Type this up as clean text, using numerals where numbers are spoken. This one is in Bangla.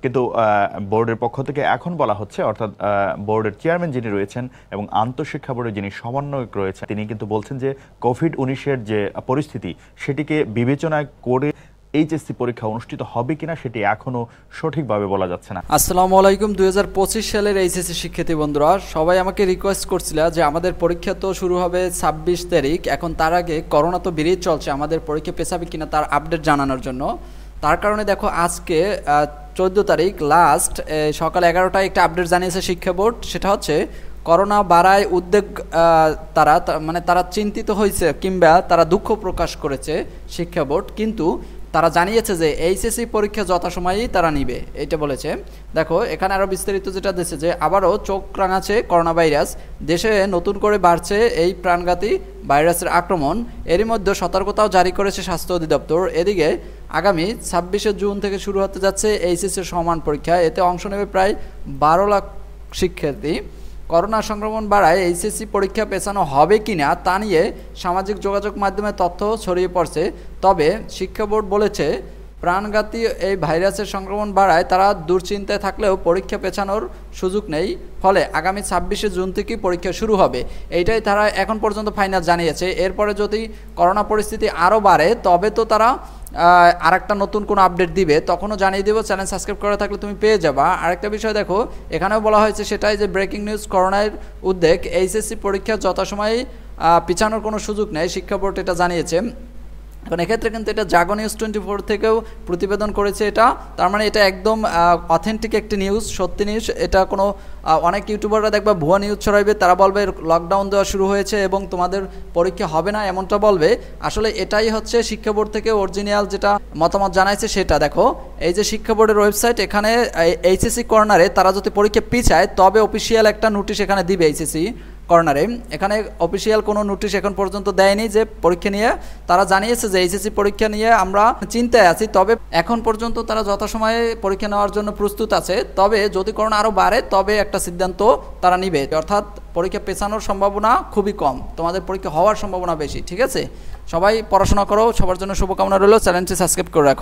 কিন্তু বোর্ডের পক্ষ থেকে এখন বলা হচ্ছে, অর্থাৎ বোর্ডের চেয়ারম্যান যিনি রয়েছেন এবং আন্তঃশিক্ষা বোর্ডের যিনি সমন্বয়ক রয়েছেন, তিনি কিন্তু বলছেন যে কোভিড-19-এর যে পরিস্থিতি সেটিকে বিবেচনায় করে এইচএসসি পরীক্ষা অনুষ্ঠিত হবে কিনা সেটি এখনো সঠিকভাবে বলা যাচ্ছে না। আসসালামু আলাইকুম। 2025 সালের এইচএসসি শিক্ষার্থী বন্ধুরা, সবাই আমাকে রিকোয়েস্ট করছিল যে আমাদের পরীক্ষা তো শুরু হবে 26 তারিখ, এখন তার আগে করোনা তো বেরিয়ে চলছে, আমাদের পরীক্ষা পেছাবে কিনা তার আপডেট জানানোর জন্য। তার কারণে দেখো আজকে 14 তারিখ লাস্ট সকাল 11টায় একটা আপডেট জানিয়েছে শিক্ষা বোর্ড। সেটা হচ্ছে করোনা বাড়ায় উদ্বেগ, তারা চিন্তিত হয়েছে কিংবা তারা দুঃখ প্রকাশ করেছে শিক্ষা বোর্ড, কিন্তু তারা জানিয়েছে যে এইচএসসি পরীক্ষা যথাসময়েই তারা নিবে, এটা বলেছে। দেখো এখানে আরও বিস্তারিত যেটা দিয়েছে যে আবারও চোখ রাঙাচ্ছে করোনা ভাইরাস, দেশে নতুন করে বাড়ছে এই প্রাণঘাতী ভাইরাসের আক্রমণ। এরই মধ্যে সতর্কতাও জারি করেছে স্বাস্থ্য অধিদপ্তর। এদিকে আগামী 26শে জুন থেকে শুরু হতে যাচ্ছে এইচএসসির সমান পরীক্ষা, এতে অংশ নেবে প্রায় 12 লাখ শিক্ষার্থী। করোনা সংক্রমণ বাড়ায় এইচএসসি পরীক্ষা পেছানো হবে কিনা তা নিয়ে সামাজিক যোগাযোগ মাধ্যমে তথ্য ছড়িয়ে পড়ছে। তবে শিক্ষা বোর্ড বলেছে প্রাণঘাতী এই ভাইরাসের সংক্রমণ বাড়ায় তারা দুশ্চিন্তায় থাকলেও পরীক্ষা পেছানোর সুযোগ নেই, ফলে আগামী 26শে জুন থেকেই পরীক্ষা শুরু হবে। এইটাই তারা এখন পর্যন্ত ফাইনাল জানিয়েছে। এরপরে যদি করোনা পরিস্থিতি আরও বাড়ে তবে তো তারা আরেকটা নতুন কোনো আপডেট দিবে, তখনও জানিয়ে দেবো। চ্যানেল সাবস্ক্রাইব করা থাকলে তুমি পেয়ে যাবা। আরেকটা বিষয় দেখো এখানেও বলা হয়েছে সেটাই যে ব্রেকিং নিউজ, করোনার উদ্বেগ, এইচএসসি পরীক্ষা যথাসময়ে পিছানোর কোনো সুযোগ নেই, শিক্ষা বোর্ড এটা জানিয়েছে। এখন এক্ষেত্রে কিন্তু এটা জাগো নিউজ 24 থেকেও প্রতিবেদন করেছে এটা, তার মানে এটা একদম অথেন্টিক একটি নিউজ, সত্যি নিউজ। এটা কোনো অনেক ইউটিউবাররা দেখবা ভুয়া নিউজ ছড়াইবে, তারা বলবে লকডাউন দেওয়া শুরু হয়েছে এবং তোমাদের পরীক্ষা হবে না এমনটা বলবে। আসলে এটাই হচ্ছে শিক্ষা বোর্ড থেকে অরিজিনাল যেটা মতামত জানাইছে সেটা। দেখো এই যে শিক্ষা বোর্ডের ওয়েবসাইট, এখানে এইচএসসি কর্নারে তারা যদি পরীক্ষা পিছায় তবে অফিসিয়াল একটা নোটিশ এখানে দিবে এইচএসসি কর্নারে। এখানে অফিসিয়াল কোনো নোটিশ এখন পর্যন্ত দেয়নি যে পরীক্ষা নিয়ে। তারা জানিয়েছে যে এইচএসসি পরীক্ষা নিয়ে আমরা চিন্তায় আছি, তবে এখন পর্যন্ত তারা যথাসময়ে পরীক্ষা নেওয়ার জন্য প্রস্তুত আছে। তবে যদি করোনা আরও বাড়ে তবে একটা সিদ্ধান্ত তারা নিবে, অর্থাৎ পরীক্ষা পেছানোর সম্ভাবনা খুবই কম, তোমাদের পরীক্ষা হওয়ার সম্ভাবনা বেশি। ঠিক আছে, সবাই পড়াশোনা করো, সবার জন্য শুভকামনা রইল। চ্যানেলটি সাবস্ক্রাইব করে রাখো।